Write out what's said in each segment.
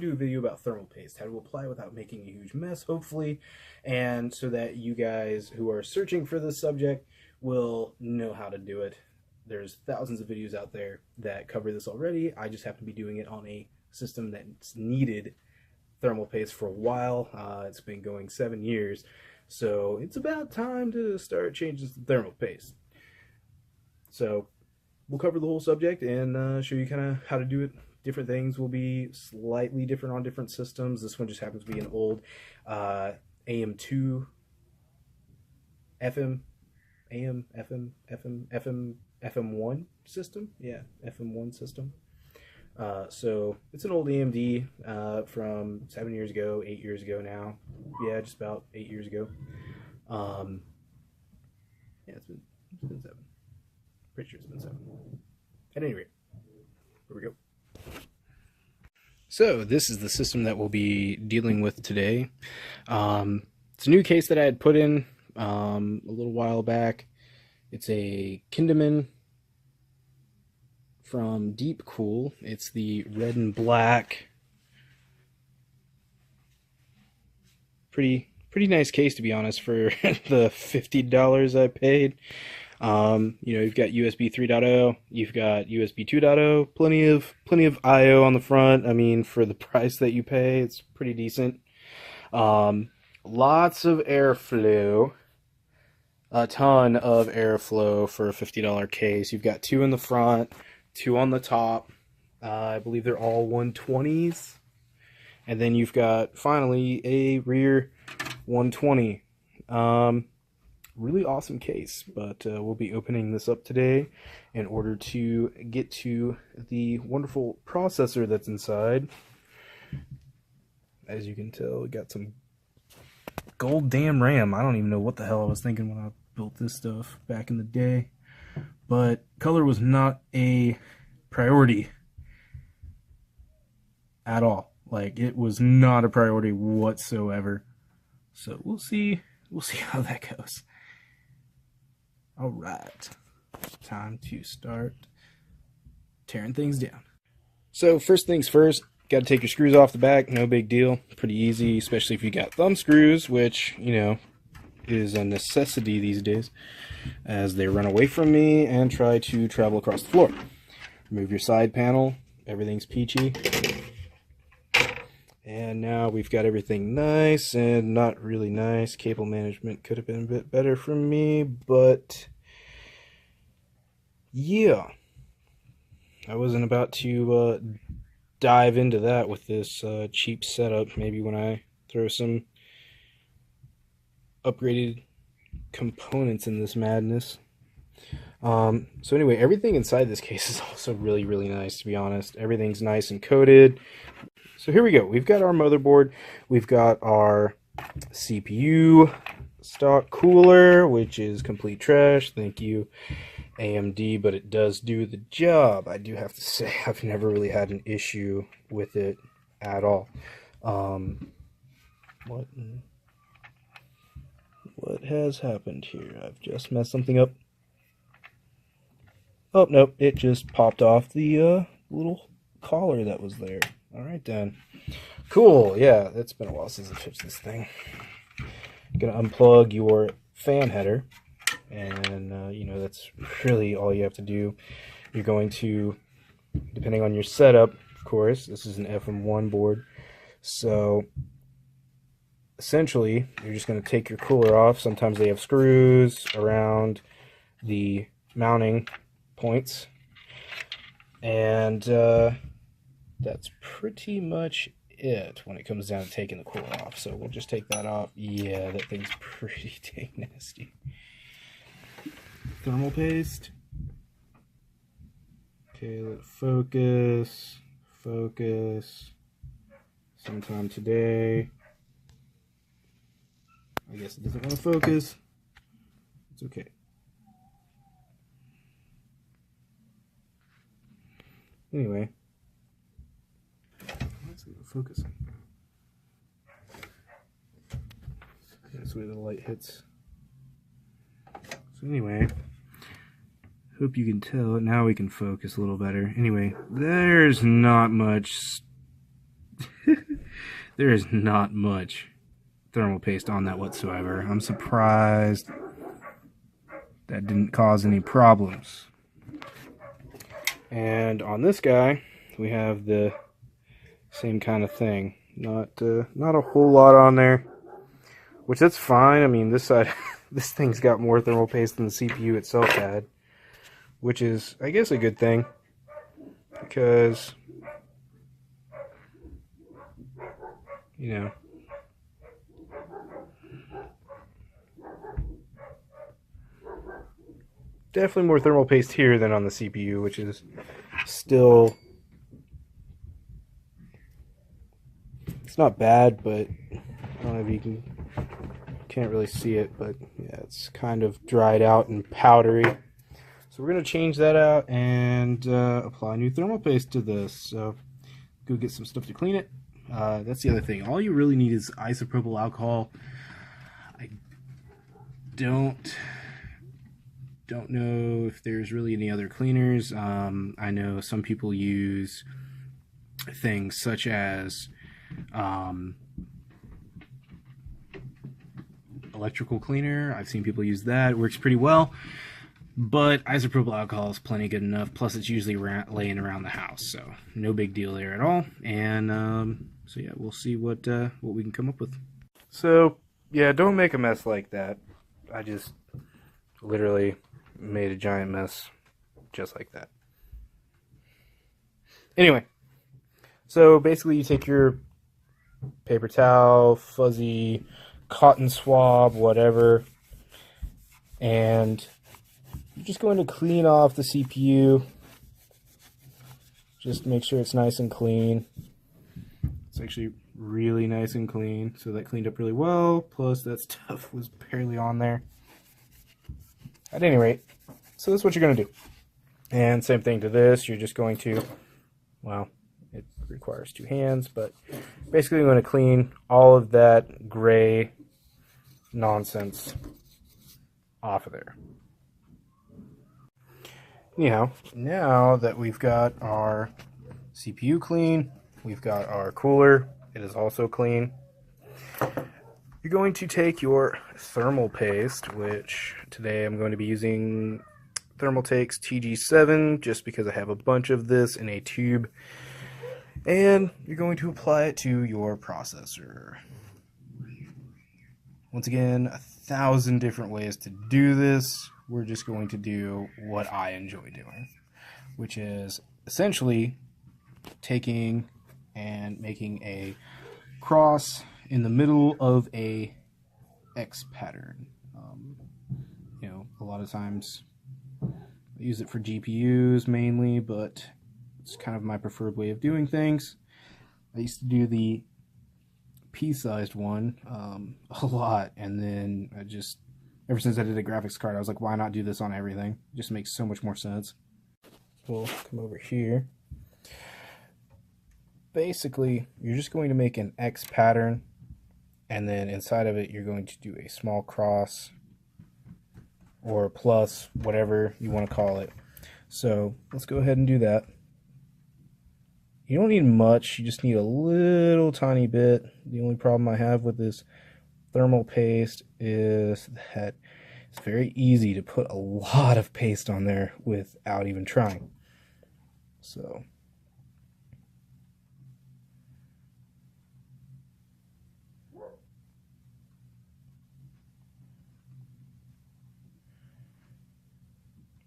do a video about thermal paste, how to apply without making a huge mess, hopefully, and so that you guys who are searching for this subject will know how to do it. There's thousands of videos out there that cover this already. I just happen to be doing it on a system that's needed thermal paste for a while. It's been going 7 years, so it's about time to start changing some thermal paste. So we'll cover the whole subject and show you kind of how to do it. Different things will be slightly different on different systems. This one just happens to be an old AM2 FM FM1 system. Yeah, FM1 system. So it's an old AMD from 7 years ago, 8 years ago now. Yeah, just about 8 years ago. Yeah, it's been 7. Pretty sure it's been 7. At any rate, here we go. So this is the system that we'll be dealing with today. It's a new case that I had put in a little while back. It's a Kinderman from Deep Cool. It's the red and black. Pretty nice case, to be honest, for the $50 I paid. You know, you've got USB 3.0, you've got USB 2.0, plenty of I/O on the front. I mean, for the price that you pay, it's pretty decent. Lots of airflow, a ton of airflow for a $50 case. You've got 2 in the front, 2 on the top. I believe they're all 120s. And then you've got, finally, a rear 120. Really awesome case, but we'll be opening this up today in order to get to the wonderful processor that's inside. As you can tell, we got some gold damn RAM. I don't even know what the hell I was thinking when I built this stuff back in the day, but color was not a priority at all. Like, it was not a priority whatsoever. So we'll see how that goes. Alright, time to start tearing things down. So first things first, got to take your screws off the back. No big deal, pretty easy, especially if you got thumb screws, which, you know, is a necessity these days as they run away from me and try to travel across the floor. Remove your side panel, everything's peachy. And now we've got everything nice and not really nice. Cable management could have been a bit better for me, but yeah. I wasn't about to dive into that with this cheap setup. Maybe when I throw some upgraded components in this madness. So anyway, everything inside this case is also really nice, to be honest. Everything's nice and coated. So here we go. We've got our motherboard. We've got our CPU stock cooler, which is complete trash. Thank you, AMD, but it does do the job. I do have to say I've never really had an issue with it at all. What has happened here? I've just messed something up. Oh, nope. It just popped off the little collar that was there. Alright then. Cool, yeah, it's been a while since I fixed this thing. Gonna unplug your fan header, and you know, that's really all you have to do. You're going to, depending on your setup, of course, this is an FM1 board, so essentially you're just going to take your cooler off. Sometimes they have screws around the mounting points, and that's pretty much it when it comes down to taking the cooler off. So we'll just take that off. Yeah, that thing's pretty dang nasty. Thermal paste. Okay, let it focus. Focus. Sometime today. I guess it doesn't want to focus. It's okay. Anyway. Focusing. That's where the light hits. So anyway, hope you can tell. Now we can focus a little better. Anyway, there's not much There is not much thermal paste on that whatsoever. I'm surprised that didn't cause any problems. And on this guy, we have the same kind of thing. Not a whole lot on there, which that's fine. I mean, this side, this thing's got more thermal paste than the CPU itself had, which is, I guess, a good thing, because, you know, definitely more thermal paste here than on the CPU, which is still, it's not bad, but I don't know if you can't really see it, but yeah, it's kind of dried out and powdery. So we're going to change that out and apply new thermal paste to this. So go get some stuff to clean it. That's the other thing. All you really need is isopropyl alcohol. I don't know if there's really any other cleaners. I know some people use things such as electrical cleaner. I've seen people use that. It works pretty well. But isopropyl alcohol is plenty good enough. Plus, it's usually laying around the house, so no big deal there at all. And so yeah, we'll see what we can come up with. So yeah, don't make a mess like that. I just literally made a giant mess just like that. Anyway, so basically, you take your paper towel, fuzzy cotton swab, whatever, and you're just going to clean off the CPU. Just make sure it's nice and clean. It's actually really nice and clean, so that cleaned up really well. Plus, that stuff was barely on there. At any rate, so that's what you're going to do. And same thing to this. You're just going to, well, it requires two hands, but basically you're going to clean all of that gray nonsense off of there. Anyhow, now that we've got our CPU clean, we've got our cooler, it is also clean. You're going to take your thermal paste, which today I'm going to be using Thermaltake's TG7, just because I have a bunch of this in a tube. And you're going to apply it to your processor. Once again, 1,000 different ways to do this. We're just going to do what I enjoy doing, which is essentially taking and making a cross in the middle of a X pattern. You know, a lot of times I use it for GPUs mainly, but it's kind of my preferred way of doing things. I used to do the pea-sized one a lot, and then I just, ever since I did a graphics card, I was like, why not do this on everything? It just makes so much more sense. We'll come over here. Basically, you're just going to make an X pattern, and then inside of it, you're going to do a small cross or plus, whatever you want to call it. So let's go ahead and do that. You don't need much, you just need a little tiny bit. The only problem I have with this thermal paste is that it's very easy to put a lot of paste on there without even trying. So let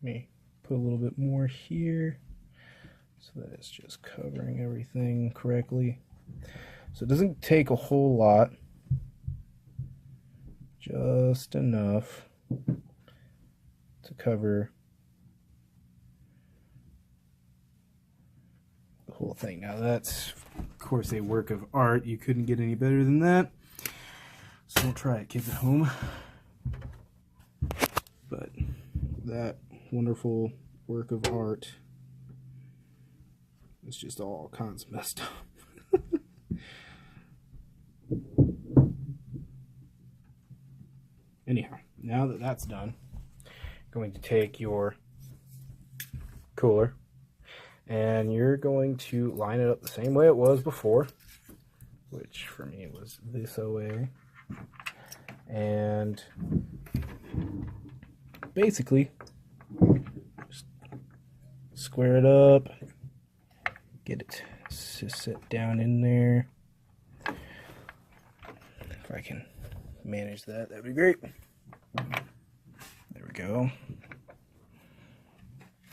me put a little bit more here so that it's just covering everything correctly. So it doesn't take a whole lot, just enough to cover the whole thing. Now that's, of course, a work of art. You couldn't get any better than that. So don't try it, kids at home. But that wonderful work of art is just all kinds of messed up. Anyhow, now that that's done, I'm going to take your cooler and you're going to line it up the same way it was before. which for me was this OA. And basically, just square it up, get it to sit down in there. If I can manage that, that'd be great. There we go.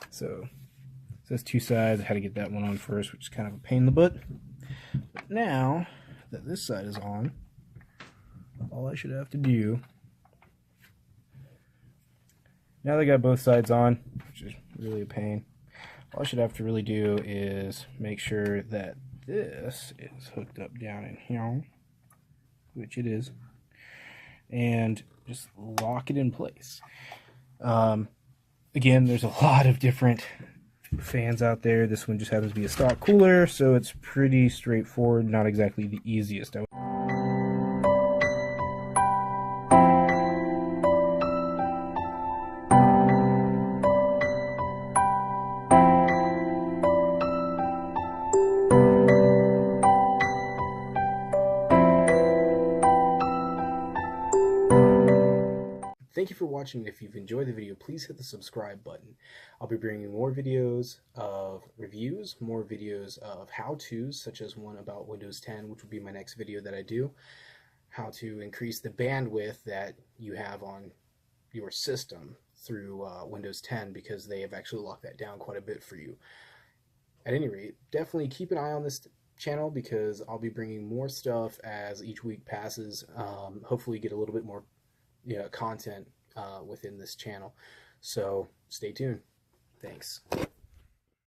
So there's two sides. I had to get that one on first, which is kind of a pain in the butt. But now that this side is on, all I should have to do, now that I got both sides on, which is really a pain, all I should have to really do is make sure that this is hooked up down in here, which it is, and just lock it in place. Again, there's a lot of different fans out there. This one just happens to be a stock cooler, so it's pretty straightforward, not exactly the easiest. Thank you for watching. If you've enjoyed the video, please hit the subscribe button. I'll be bringing more videos of reviews, more videos of how-tos, such as one about Windows 10, which will be my next video that I do. How to increase the bandwidth that you have on your system through Windows 10, because they have actually locked that down quite a bit for you. At any rate, definitely keep an eye on this channel, because I'll be bringing more stuff as each week passes. Hopefully get a little bit more content within this channel. So stay tuned. Thanks.